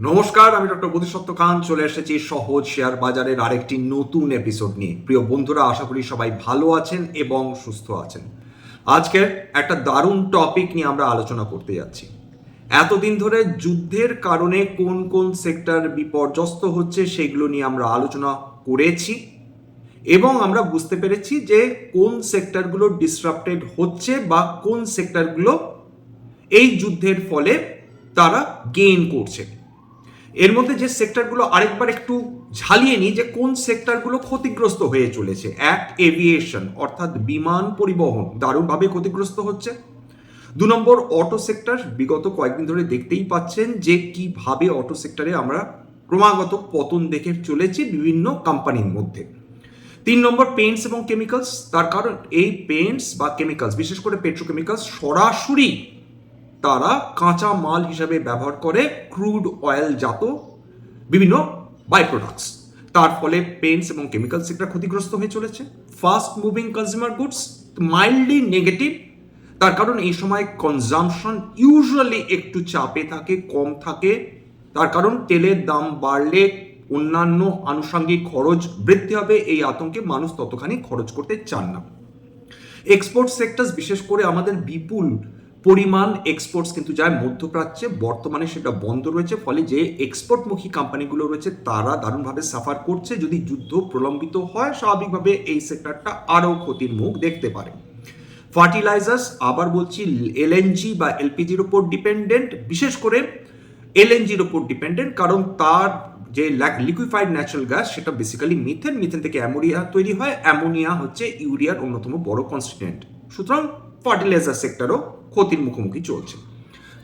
নমস্কার, আমি ডক্টর বোধিসত্ত্ব খান চলে এসেছি সহজ শেয়ার বাজারের আরেকটি নতুন এপিসোড নিয়ে। প্রিয় বন্ধুরা, আশা করি সবাই ভালো আছেন এবং সুস্থ আছেন। আজকের একটা দারুণ টপিক নিয়ে আমরা আলোচনা করতে যাচ্ছি। এতদিন ধরে যুদ্ধের কারণে কোন কোন সেক্টর বিপর্যস্ত হচ্ছে সেগুলো নিয়ে আমরা আলোচনা করেছি এবং আমরা বুঝতে পেরেছি যে কোন সেক্টরগুলো ডিসরাপ্টেড হচ্ছে বা কোন সেক্টরগুলো এই যুদ্ধের ফলে তারা গেইন করছে। এর মধ্যে যে সেক্টরগুলো আরেকবার একটু ঝালিয়ে নিই যে কোন সেক্টরগুলো ক্ষতিগ্রস্ত হয়ে চলেছে। এক, এভিয়েশন অর্থাৎ বিমান পরিবহন দারুণভাবে ক্ষতিগ্রস্ত হচ্ছে। 2 নম্বর, অটো সেক্টর। বিগত কয়েকদিন ধরে দেখতেই পাচ্ছেন যে কিভাবে অটো সেক্টরে আমরা ক্রমাগত পতন দেখে চলেছি বিভিন্ন কোম্পানির মধ্যে। 3 নম্বর, পেইন্টস এবং কেমিক্যালস। তার কারণ এই পেইন্টস বা কেমিক্যালস, বিশেষ করে পেট্রোকেমিক্যালস, সরাসরি তারা কাঁচা মাল হিসাবে ব্যবহার করে ক্রুড অয়েল জাত বিভিন্ন বাই প্রোডাক্টস। তার ফলে পেইন্টস এবং কেমিক্যাল সেক্টর ক্ষতিগ্রস্ত হয়ে চলেছে। Fast moving consumer goods mildly negative, তার কারণ এই সময় কনজাম্পশন ইউজুয়ালি একটু চাপে থাকে, কম থাকে। তার কারণ তেলের দাম বাড়লে অন্যান্য আনুষঙ্গিক খরচ বৃদ্ধি হবে, এই আতঙ্কে মানুষ ততখানি খরচ করতে চান না। এক্সপোর্ট সেক্টরস, বিশেষ করে আমাদের বিপুল পরিমাণ এক্সপোর্টস কিন্তু যায় মধ্যপ্রাচ্যে, বর্তমানে সেটা বন্ধ রয়েছে। ফলে যে এক্সপোর্টমুখী কোম্পানিগুলো রয়েছে তারা দারুণভাবে সাফার করছে। যদি যুদ্ধ প্রলম্বিত হয়, স্বাভাবিকভাবে এই সেক্টরটা আরও ক্ষতির মুখ দেখতে পারে। ফার্টিলাইজার্স, আবার বলছি, এলএনজি বা এলপিজির উপর ডিপেন্ডেন্ট, বিশেষ করে এলএনজির উপর ডিপেন্ডেন্ট, কারণ তার যে লিকুইফাইড ন্যাচারাল গ্যাস সেটা বেসিক্যালি মিথেন, মিথেন থেকে অ্যামোনিয়া তৈরি হয়, অ্যামোনিয়া হচ্ছে ইউরিয়ার অন্যতম বড় কনস্টিটিউয়েন্ট। সুতরাং ফার্টিলাইজার সেক্টরও ক্ষতির মুখোমুখি চলছে।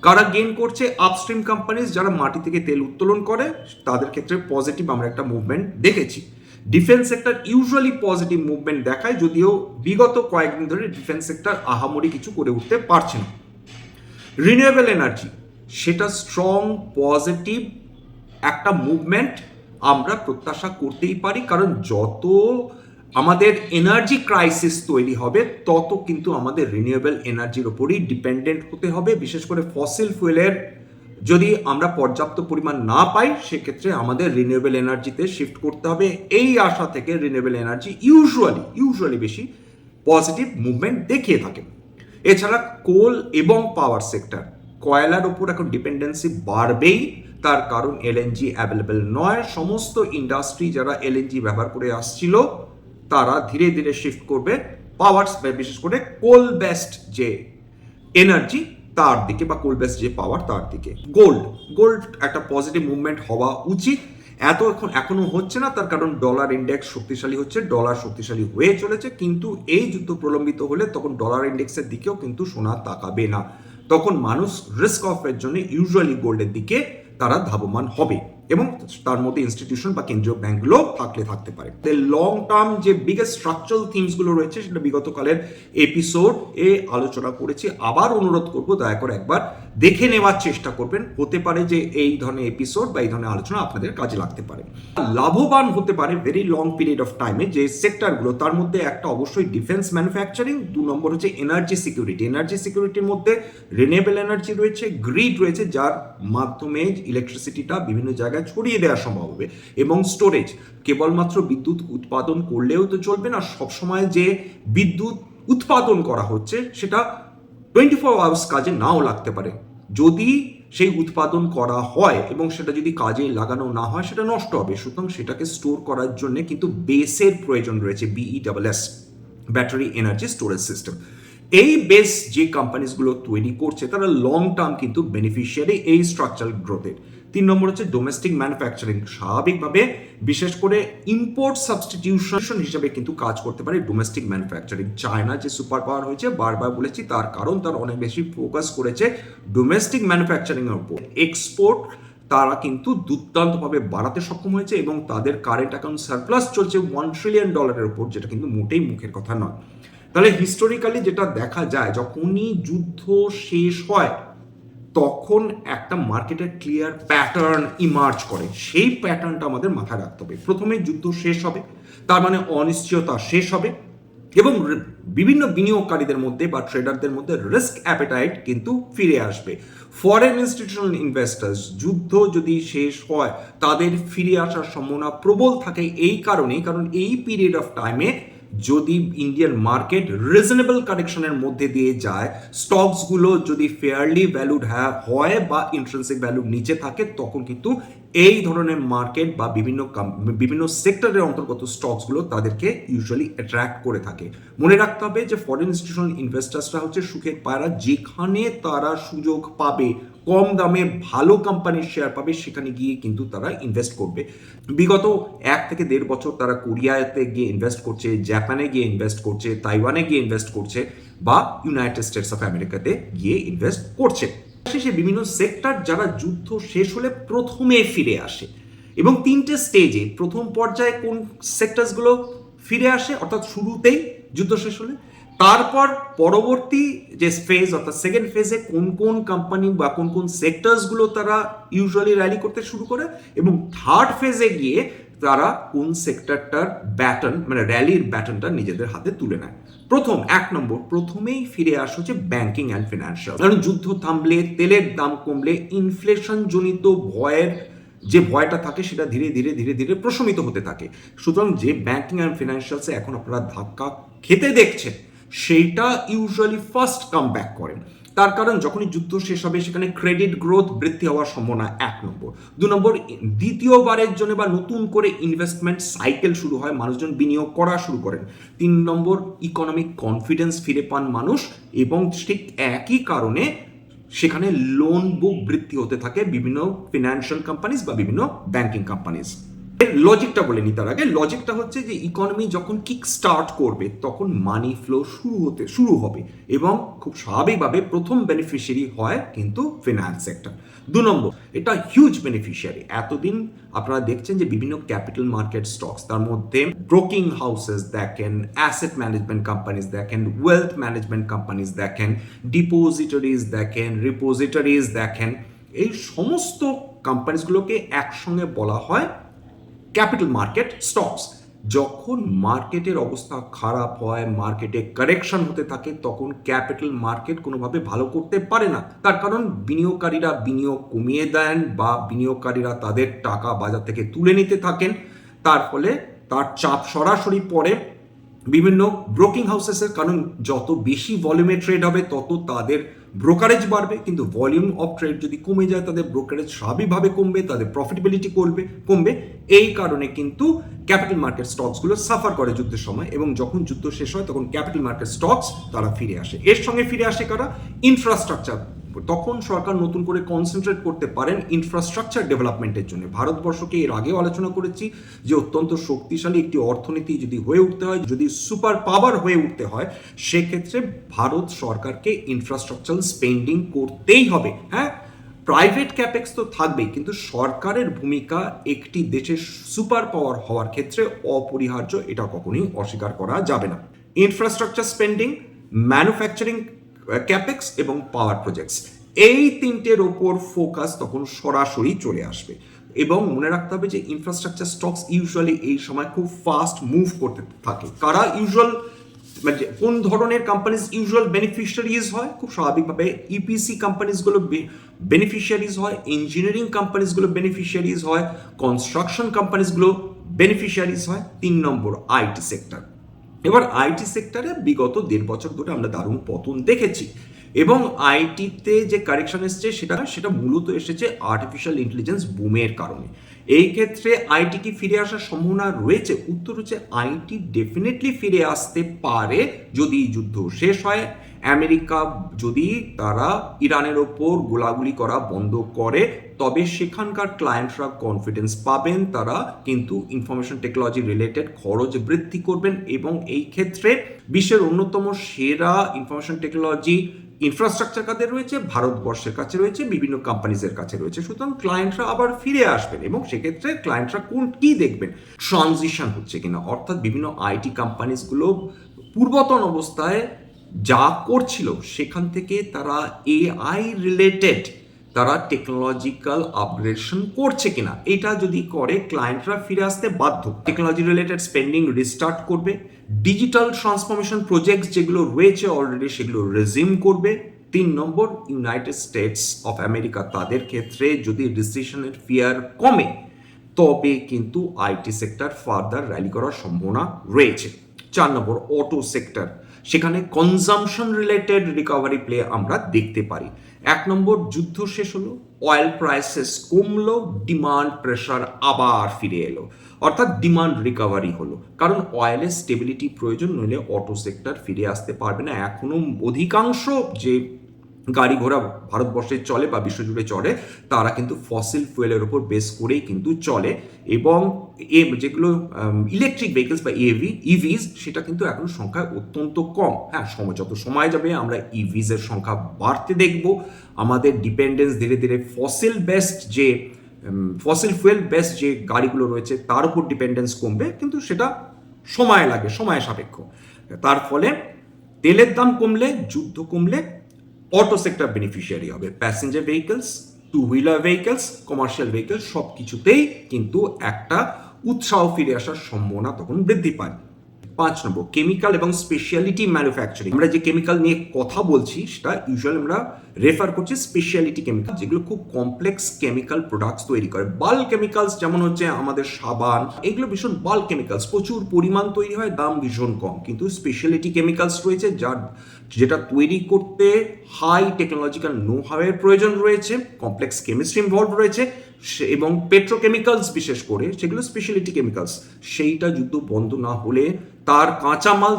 কারা গেইন করছে? আপস্ট্রিম কোম্পানিজ, যারা মাটি থেকে তেল উত্তোলন করে, তাদের ক্ষেত্রে পজিটিভ আমরা একটা মুভমেন্ট দেখেছি। Defence sector usually positive movement দেখায়, যদিও বিগত কয়েকদিন ধরে ডিফেন্স সেক্টর আহামরি কিছু করে উঠতে পারছে না। রিনিউয়েবল এনার্জি, সেটা স্ট্রং পজিটিভ একটা মুভমেন্ট আমরা প্রত্যাশা করতেই পারি, কারণ যত আমাদের এনার্জি ক্রাইসিস তৈরি হবে তত কিন্তু আমাদের রিনিউয়েবল এনার্জির ওপরই ডিপেন্ডেন্ট হতে হবে। বিশেষ করে ফসিল ফুয়েলের যদি আমরা পর্যাপ্ত পরিমাণ না পাই, সেক্ষেত্রে আমাদের রিনিউয়েবল এনার্জিতে শিফট করতে হবে। এই আশা থেকে রিনিউয়েবল এনার্জি ইউজুয়ালি বেশি পজিটিভ মুভমেন্ট দেখিয়ে থাকে। এছাড়া কোল এবং পাওয়ার সেক্টর, কয়লার ওপর এখন ডিপেন্ডেন্সি বাড়বেই, তার কারণ এলএনজি অ্যাভেলেবেল নয়। সমস্ত ইন্ডাস্ট্রি যারা এলএনজি ব্যবহার করে আসছিল তারা ধীরে ধীরে শিফট করবে পাওয়ার, বিশেষ করে কোল বেসড যে এনার্জি তার দিকে, বা কোল বেসড যে পাওয়ার তার দিকে। গোল্ড একটা পজিটিভ মুভমেন্ট হওয়া উচিত, এখনো হচ্ছে না। তার কারণ ডলার ইন্ডেক্স শক্তিশালী হচ্ছে, ডলার শক্তিশালী হয়ে চলেছে, কিন্তু এই যুদ্ধ প্রলম্বিত হলে তখন ডলার ইন্ডেক্সের দিকেও কিন্তু সোনা তাকাবে না। তখন মানুষ রিস্ক অফের জন্য ইউজুয়ালি গোল্ডের দিকে তারা ধাবমান হবে, এবং তার মধ্যে ইনস্টিটিউশন বা কেন্দ্রীয় ব্যাংকগুলো থাকতে পারে। লং টার্ম যে বিগেস্ট স্ট্রাকচারাল থিমসগুলো রয়েছে সেটা বিগতকালের এপিসোড এ আলোচনা করেছি। আবার অনুরোধ করবো, দয়া করে একবার দেখে নেওয়ার চেষ্টা করবেন। হতে পারে যে এই ধরনের এপিসোড বা এই ধরনের আলোচনা আপনাদের কাজে লাগতে পারে, লাভবান হতে পারে ভেরি লং পিরিয়ড অফ টাইমে। যে সেক্টরগুলো, তার মধ্যে একটা অবশ্যই ডিফেন্স ম্যানুফ্যাকচারিং, 2 নম্বর হচ্ছে এনার্জি সিকিউরিটি। এনার্জি সিকিউরিটির মধ্যে রিনিউয়েবল এনার্জি রয়েছে, গ্রিড রয়েছে, যার মাধ্যমে ইলেকট্রিসিটিটা বিভিন্ন জায়গায় ছড়িয়ে দেওয়া সম্ভব হবে, এবং স্টোরেজ। কেবলমাত্র বিদ্যুৎ উৎপাদন করলেও তো চলবে না, সবসময় যে বিদ্যুৎ উৎপাদন করা হচ্ছে সেটা 24 আওয়ার্স কাজে নাও লাগতে পারে। যদি সেই উৎপাদন করা হয় এবং সেটা যদি কাজে লাগানো না হয়, সেটা নষ্ট হবে। সুতরাং সেটাকে স্টোর করার জন্য কিন্তু বেসের প্রয়োজন রয়েছে, BESS, battery energy storage system. এই বেস যে কোম্পানিজগুলো তৈরি করছে তারা লং টার্ম কিন্তু বেনিফিশিয়ারি এই স্ট্রাকচারাল গ্রোথের। 3 নম্বর হচ্ছে ডোমেস্টিক ম্যানুফ্যাকচারিং। স্বাভাবিকভাবে বিশেষ করে ইম্পোর্ট সাবস্টিটিউশন হিসেবে কিন্তু কাজ করতে পারে ডোমেস্টিক ম্যানুফ্যাকচারিং। চায়না যে সুপার পাওয়ার হয়েছে, বারবার বলেছি, তার কারণ তার অনেক বেশি ফোকাস করেছে ডোমেস্টিক ম্যানুফ্যাকচারিং এর উপর। এক্সপোর্ট তারা কিন্তু দুর্দান্তভাবে বাড়াতে সক্ষম হয়েছে, এবং তাদের কারেন্ট অ্যাকাউন্ট সারপ্লাস চলছে $1 ট্রিলিয়ন উপর, যেটা কিন্তু মোটেই মুখের কথা নয়। তাহলে হিস্টোরিক্যালি যেটা দেখা যায়, যখনই যুদ্ধ শেষ হয় তখন একটা মার্কেটের ক্লিয়ার প্যাটার্ন ইমার্জ করে। সেই প্যাটার্নটা আমাদের মাথায় রাখতে হবে। প্রথমে যুদ্ধ শেষ হবে, তার মানে অনিশ্চয়তা শেষ হবে, এবং বিভিন্ন বিনিয়োগকারীদের মধ্যে বা ট্রেডারদের মধ্যে রিস্ক অ্যাপেটাইট কিন্তু ফিরে আসবে। ফরেন ইনস্টিটিউশনাল ইনভেস্টার্স, যুদ্ধ যদি শেষ হয় তাদের ফিরে আসার সম্ভাবনা প্রবল থাকে এই কারণেই, কারণ এই পিরিয়ড অফ টাইমে যদি ইন্ডিয়ান মার্কেট রিজনেবল কারেকশনের মধ্যে দিয়ে যায়, স্টকসগুলো যদি ফেয়ারলি ভ্যালুড হয় বা ইন্ট্রিনসিক ভ্যালু নিচে থাকে, তখন কিন্তু এই ধরনের মার্কেট বা বিভিন্ন সেক্টরের অন্তর্গত স্টকসগুলো তাদেরকে ইউজুয়ালি অ্যাট্রাক্ট করে থাকে। মনে রাখতে হবে যে ফরেন ইনস্টিটিউশনাল ইনভেস্টার্সরা হচ্ছে সুখের পায়রা, যেখানে তারা সুযোগ পাবে, কম দামে ভালো কোম্পানির শেয়ার পাবে, সেখানে গিয়ে কিন্তু তারা ইনভেস্ট করবে। বিগত 1 থেকে 1.5 বছর তারা কোরিয়াতে গিয়ে ইনভেস্ট করছে, জাপানে গিয়ে ইনভেস্ট করছে, তাইওয়ানে গিয়ে ইনভেস্ট করছে, বা ইউনাইটেড স্টেটস অফ আমেরিকাতে গিয়ে ইনভেস্ট করছে। শেষে বিভিন্ন সেক্টর যারা যুদ্ধ শেষ হলে প্রথমে ফিরে আসে, এবং 3টে স্টেজে, প্রথম পর্যায়ে কোন সেক্টরসগুলো ফিরে আসে অর্থাৎ শুরুতেই যুদ্ধ শেষ হলে, তারপর পরবর্তী যে ফেজ অর্থাৎ সেকেন্ড ফেজে কোন কোন কোম্পানি বা কোন কোন সেক্টরসগুলো তারা ইউজুয়ালি র্যালি করতে শুরু করে, এবং থার্ড ফেজে গিয়ে তারা কোন সেক্টরটার ব্যাটন মানে র্যালির ব্যাটনটা নিজেদের হাতে তুলে নেয়। প্রথম 1 নম্বর প্রথমেই ফিরে আসা হচ্ছে ব্যাংকিং অ্যান্ড ফিনান্সিয়াল, কারণ যুদ্ধ থামলে, তেলের দাম কমলে, ইনফ্লেশন জনিত যে ভয়টা থাকে সেটা ধীরে ধীরে ধীরে ধীরে প্রশমিত হতে থাকে। সুতরাং যে ব্যাংকিং অ্যান্ড ফিনান্সিয়ালসে এখন আপনারা ধাক্কা খেতে দেখছেন, সেইটা ইউজুয়ালি ফার্স্ট কাম ব্যাক করেন। তার কারণ যখনই যুদ্ধ শেষ হবে সেখানে ক্রেডিট গ্রোথ বৃদ্ধি হওয়ার সম্ভাবনা 1 নম্বর। 2 নম্বর, দ্বিতীয়বারের জন্য বা নতুন করে ইনভেস্টমেন্ট সাইকেল শুরু হয়, মানুষজন বিনিয়োগ করা শুরু করেন। 3 নম্বর, ইকোনমিক কনফিডেন্স ফিরে পান মানুষ, এবং ঠিক একই কারণে সেখানে লোন বুক বৃদ্ধি হতে থাকে বিভিন্ন ফিনান্সিয়াল কোম্পানিজ বা বিভিন্ন ব্যাংকিং কোম্পানিজ। এর লজিকটা বলে নি, তার আগে লজিকটা হচ্ছে যে ইকোনমি যখন কিক স্টার্ট করবে তখন মানি ফ্লো শুরু হবে, এবং খুব স্বাভাবিকভাবে প্রথম বেনিফিশিয়ারি হয় কিন্তু ফিনান্স সেক্টর। 2 নম্বর, এটা হিউজ বেনিফিশিয়ারি। এতদিন আপনারা দেখছেন যে বিভিন্ন ক্যাপিটাল মার্কেট স্টকস, তার মধ্যে ব্রোকিং হাউসেস দেখেন, অ্যাসেট ম্যানেজমেন্ট কোম্পানিজ দেখেন, ওয়েলথ ম্যানেজমেন্ট কোম্পানিজ দেখেন, ডিপোজিটরিজ দেখেন, রিপোজিটরিজ দেখেন, এই সমস্ত কোম্পানিজগুলোকে একসঙ্গে বলা হয় ক্যাপিটাল মার্কেট স্টকস। যখন মার্কেটের অবস্থা খারাপ হয়, মার্কেটে কারেকশন হতে থাকে, তখন ক্যাপিটাল মার্কেট কোনোভাবে ভালো করতে পারে না। তার কারণ বিনিয়োগকারীরা বিনিয়োগ কমিয়ে দেন বা বিনিয়োগকারীরা তাদের টাকা বাজার থেকে তুলে নিতে থাকেন, তার ফলে তার চাপ সরাসরি পড়ে বিভিন্ন ব্রোকিং হাউসেসের। কারণ যত বেশি ভলিউমে ট্রেড হবে তত তাদের ব্রোকারেজ বাড়বে, কিন্তু ভলিউম অফ ট্রেড যদি কমে যায় তাদের ব্রোকারেজ স্বাভাবিকভাবে কমবে, তাদের প্রফিটেবিলিটি কমবে। এই কারণে কিন্তু ক্যাপিটাল মার্কেট স্টকসগুলো সাফার করে যুদ্ধের সময়, এবং যখন যুদ্ধ শেষ হয় তখন ক্যাপিটাল মার্কেট স্টকস তারা ফিরে আসে। এর সঙ্গে ফিরে আসে কারা? ইনফ্রাস্ট্রাকচার। তখন সরকার নতুন করে কনসেন্ট্রেট করতে পারেন ইনফ্রাস্ট্রাকচার ডেভেলপমেন্টের জন্য। ভারতবর্ষকে এর আগেও আলোচনা করেছি যে অত্যন্ত শক্তিশালী একটি অর্থনীতি যদি হয়ে উঠতে হয়, যদি সুপার পাওয়ার হয়ে উঠতে হয়, সেক্ষেত্রে ভারত সরকারকে ইনফ্রাস্ট্রাকচার স্পেন্ডিং করতেই হবে। হ্যাঁ, প্রাইভেট ক্যাপেক্স তো থাকবেই, কিন্তু সরকারের ভূমিকা একটি দেশের সুপার পাওয়ার হওয়ার ক্ষেত্রে অপরিহার্য, এটা কখনোই অস্বীকার করা যাবে না। ইনফ্রাস্ট্রাকচার স্পেন্ডিং, ম্যানুফ্যাকচারিং ক্যাপেক্স এবং পাওয়ার প্রজেক্টস, এই 3টের ওপর ফোকাস তখন সরাসরি চলে আসবে। এবং মনে রাখতে হবে যে ইনফ্রাস্ট্রাকচার স্টকস ইউজুয়ালি এই সময় খুব ফাস্ট মুভ করতে থাকে। কারা ইউজুয়াল মানে কোন ধরনের কোম্পানিজ ইউজুয়াল বেনিফিশিয়ারিজ হয়? খুব স্বাভাবিকভাবে ইপিসি কোম্পানিজগুলো বেনিফিশিয়ারিজ হয়, ইঞ্জিনিয়ারিং কোম্পানিজগুলো বেনিফিশিয়ারিজ হয়, কনস্ট্রাকশন কোম্পানিজগুলো বেনিফিশিয়ারিজ হয়। 3 নম্বর, আইটি সেক্টর। এবার আইটি সেক্টরে বিগত 1.5 বছর ধরে আমরা দারুণ পতন দেখেছি, এবং আইটিতে যে কারেকশন এসছে সেটা মূলত এসেছে আর্টিফিশিয়াল ইন্টেলিজেন্স বুমের কারণে। এই ক্ষেত্রে আইটি কি ফিরে আসার সম্ভাবনা রয়েছে? উত্তর হচ্ছে আইটি ডেফিনেটলি ফিরে আসতে পারে যদি যুদ্ধ শেষ হয়। আমেরিকা যদি তারা ইরানের ওপর গোলাগুলি করা বন্ধ করে, তবে সেখানকার ক্লায়েন্টরা কনফিডেন্স পাবেন, তারা কিন্তু ইনফরমেশন টেকনোলজি রিলেটেড খরচ বৃদ্ধি করবেন, এবং এই ক্ষেত্রে বিশ্বের অন্যতম সেরা ইনফরমেশন টেকনোলজি ইনফ্রাস্ট্রাকচার কাদের রয়েছে? ভারতবর্ষের কাছে রয়েছে, বিভিন্ন কোম্পানিজের কাছে রয়েছে। সুতরাং ক্লায়েন্টরা আবার ফিরে আসবেন, এবং সেক্ষেত্রে ক্লায়েন্টরা কি দেখবেন? ট্রানজিশন হচ্ছে কিনা, অর্থাৎ বিভিন্ন আইটি কোম্পানিজগুলো পূর্বতন অবস্থায় যা করছিল সেখান থেকে তারা এআই রিলেটেড তারা টেকনোলজিক্যাল আপগ্রেডেশন করছে কিনা। এটা যদি করে ক্লায়েন্টরা ফিরে আসতে বাধ্য, টেকনোলজি রিলেটেড স্পেন্ডিং রিস্টার্ট করবে, ডিজিটাল ট্রান্সফরমেশন প্রজেক্টস যেগুলো রয়েছে অলরেডি সেগুলো রেজিউম করবে। 3 নম্বর, ইউনাইটেড স্টেটস অফ আমেরিকা, তাদের ক্ষেত্রে যদি রিসেশনের ফিয়ার কমে তবে কিন্তু আইটি সেক্টর ফার্দার র্যালি করার সম্ভাবনা রয়েছে। 4 নম্বর, অটো সেক্টর, সেখানে কনজামশন রিলেটেড রিকভারি প্লে আমরা দেখতে পারি। 1 নম্বর, যুদ্ধ শেষ হলো, অয়েল প্রাইসেস কমলো, ডিমান্ড প্রেশার আবার ফিরে এলো, অর্থাৎ ডিমান্ড রিকভারি হলো, কারণ অয়েলের স্টেবিলিটি প্রয়োজন, নইলে অটো সেক্টর ফিরে আসতে পারবে না। এখনো অধিকাংশ যে গাড়ি ঘোড়া ভারতবর্ষে চলে বা বিশ্বজুড়ে চলে তারা কিন্তু ফসিল ফুয়েলের উপর বেস করেই কিন্তু চলে, এবং যেগুলো ইলেকট্রিক ভেহিকলস বা ইভিজ সেটা কিন্তু এখন সংখ্যা অত্যন্ত কম। হ্যাঁ, যত সময় যাবে আমরা ইভিজের সংখ্যা বাড়তে দেখব, আমাদের ডিপেন্ডেন্স ধীরে ধীরে ফসিল ফুয়েল বেসড যে গাড়িগুলো রয়েছে তার উপর ডিপেন্ডেন্স কমবে, কিন্তু সেটা সময় লাগে, সময় সাপেক্ষ। তার ফলে তেলের দাম কমলে, যুদ্ধ কমলে অটো সেক্টর বেনিফিশিয়ারি হবে। Passenger vehicles, two wheeler vehicles, commercial vehicles সব কিছুতেই কিন্তু একটা উৎসাহ ফিরে আসার সম্ভাবনা তখন বৃদ্ধি পায়। 5 নম্বর, কেমিক্যাল এবং স্পেশালিটি ম্যানুফ্যাকচারিং। আমরা যে কেমিক্যাল নিয়ে কথা বলছি সেটা ইউজুয়ালি আমরা রেফার করছি স্পেশালিটি কেমিক্যাল, যেগুলো খুব কমপ্লেক্স কেমিক্যাল প্রোডাক্টস তৈরি করে। বাল্ক কেমিক্যালস যেমন হচ্ছে আমাদের সাবান, এগুলো ভীষণ বাল্ক কেমিক্যালস, প্রচুর পরিমাণ তৈরি হয়, দাম ভীষণ কম। কিন্তু স্পেশালিটি কেমিক্যালস রয়েছে যেটা তৈরি করতে হাই টেকনোলজিক্যাল নো হাওয়ের প্রয়োজন রয়েছে, কমপ্লেক্স কেমিস্ট্রি ইনভলভ রয়েছে, এবং পেট্রোকেমিক্যালস বিশেষ করে সেগুলো স্পেশালিটি কেমিক্যালস। সেইটা যুদ্ধ বন্ধ না হলে, তার কাঁচামাল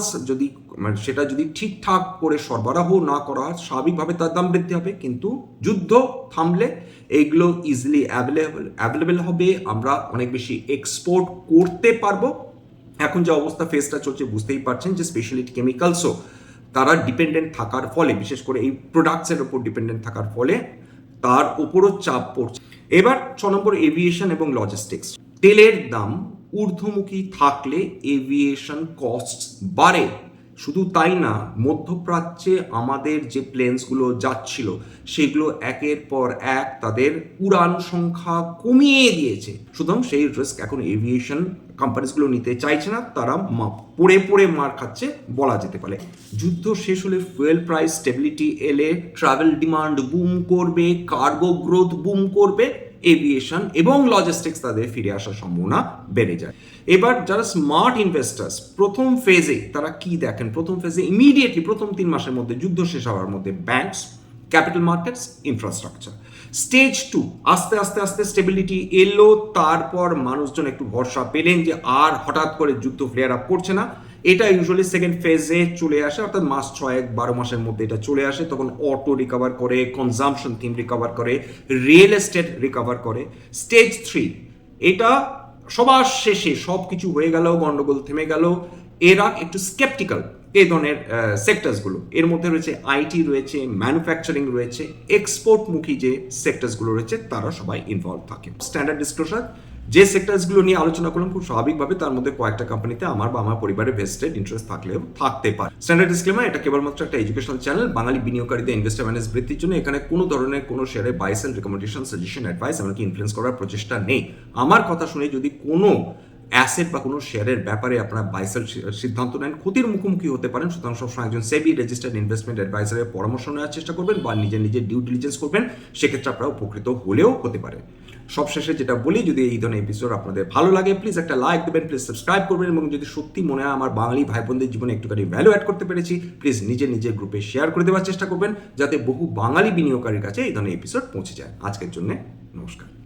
সেটা যদি ঠিকঠাক করে সরবরাহ না করা হয়, স্বাভাবিকভাবে তার দাম বৃদ্ধি হবে। কিন্তু যুদ্ধ থামলে এইগুলো ইজিলি অ্যাভেলেবেল হবে, আমরা অনেক বেশি এক্সপোর্ট করতে পারবো। এখন যে অবস্থা ফেসটা চলছে বুঝতেই পারছেন যে স্পেশালিটি কেমিক্যালসও তারা ডিপেন্ডেন্ট থাকার ফলে, বিশেষ করে এই প্রোডাক্টসের উপর ডিপেন্ডেন্ট থাকার ফলে তার উপরও চাপ পড়ছে। এবার 6 নম্বর, এভিয়েশন এবং লজিস্টিক্স। তেলের দাম ঊর্ধ্বমুখী থাকলে এভিয়েশন কস্ট বাড়ে। শুধু তাই না, মধ্যপ্রাচ্যে আমাদের যে প্লেনসগুলো যাচ্ছিল সেগুলো একের পর এক তাদের উড়ান সংখ্যা কমিয়ে দিয়েছে। সুতরাং সেই রিস্ক এখন এভিয়েশন কোম্পানিজগুলো নিতে চাইছে না, তারা পড়ে পড়ে মার খাচ্ছে বলা যেতে পারে। যুদ্ধ শেষ হলে ফুয়েল প্রাইস স্টেবিলিটি এলে ট্রাভেল ডিমান্ড বুম করবে, কার্গো গ্রোথ বুম করবে, এভিয়েশন এবং লজিস্টিক্স তাদের ফিরে আসার সম্ভাবনা বেড়ে যায়। এবার যারা স্মার্ট ইনভেস্টার্স প্রথম ফেজে তারা কি দেখেন, প্রথম ফেজে ইমিডিয়েটলি প্রথম 3 মাসের মধ্যে যুদ্ধ শেষ হওয়ার মধ্যে banks, capital markets, infrastructure. Stage 2 আস্তে আস্তে আস্তে স্টেবিলিটি এলো, তারপর মানুষজন একটু ভরসা পেলেন যে আর হঠাৎ করে যুদ্ধ ফ্লেয়ার আপ করছে না। এটা ইউজুয়ালি সেকেন্ড ফেজে চলে আসে, অর্থাৎ মাস 6-12 মাসের মধ্যে এটা চলে আসে। তখন অটো রিকভার করে, কনজামশন থিম রিকভার করে, রিয়েল এস্টেট রিকভার করে। স্টেজ 3 এটা সবার শেষে সব কিছু হয়ে গেল, গন্ডগোল থেমে গেল, এরা একটু স্কেপটিক্যাল এই ধরনের সেক্টরসগুলো। এর মধ্যে রয়েছে আইটি রয়েছে, ম্যানুফ্যাকচারিং রয়েছে, এক্সপোর্টমুখী যে সেক্টরসগুলো রয়েছে তারা সবাই ইনভলভ থাকে। স্ট্যান্ডার্ড ডিসক্লোজার যে সেক্টরসগুলো নিয়ে আলোচনা করলাম খুব স্বাভাবিকভাবে তার মধ্যে কয়েকটা কোম্পানিতে আমার বা আমার পরিবারের ভেস্টেড ইন্টারেস্ট থাকলেও থাকতে পারে। স্ট্যান্ডার্ড ডিসক্লেমার, এটা কেবলমাত্র একটা এডুকেশনাল চ্যানেল। বাঙালি বিনিয়োগকারীদের ইনভেস্টর ম্যানেজ বৃদ্ধির জন্য এখানে কোনো ধরনের কোনো শেয়ারে buy sell recommendation, suggestion, advice এমনকি ইনফ্লুয়েন্স করার প্রচেষ্টা নেই। আমার কথা শুনে যদি কোনো অ্যাসেট বা কোনো শেয়ারের ব্যাপারে আপনারা বাই সেল সিদ্ধান্ত নেন, ক্ষতির মুখোমুখি হতে পারেন। সুতরাং সবসময় একজন সেবি রেজিস্টার্ড ইনভেস্টমেন্ট অ্যাডভাইজারের পরামর্শ নেওয়ার চেষ্টা করবেন বা নিজের ডিউ ডিলিজেন্স করবেন, সেক্ষেত্রে আপনারা উপকৃত হলেও হতে পারে। সবশেষে যেটা বলি, যদি এই ধরনের এপিসোড আপনাদের ভালো লাগে প্লিজ একটা লাইক দেবেন, প্লিজ সাবস্ক্রাইব করবেন, এবং যদি সত্যি মনে হয় আমার বাঙালি ভাই বোনদের জীবনে একটুখানি ভ্যালু অ্যাড করতে পেরেছি প্লিজ নিজের গ্রুপে শেয়ার করে দেওয়ার চেষ্টা করবেন, যাতে বহু বাঙালি বিনিয়োগকারীর কাছে এই ধরনের এপিসোড পৌঁছে যায়। আজকের জন্য নমস্কার।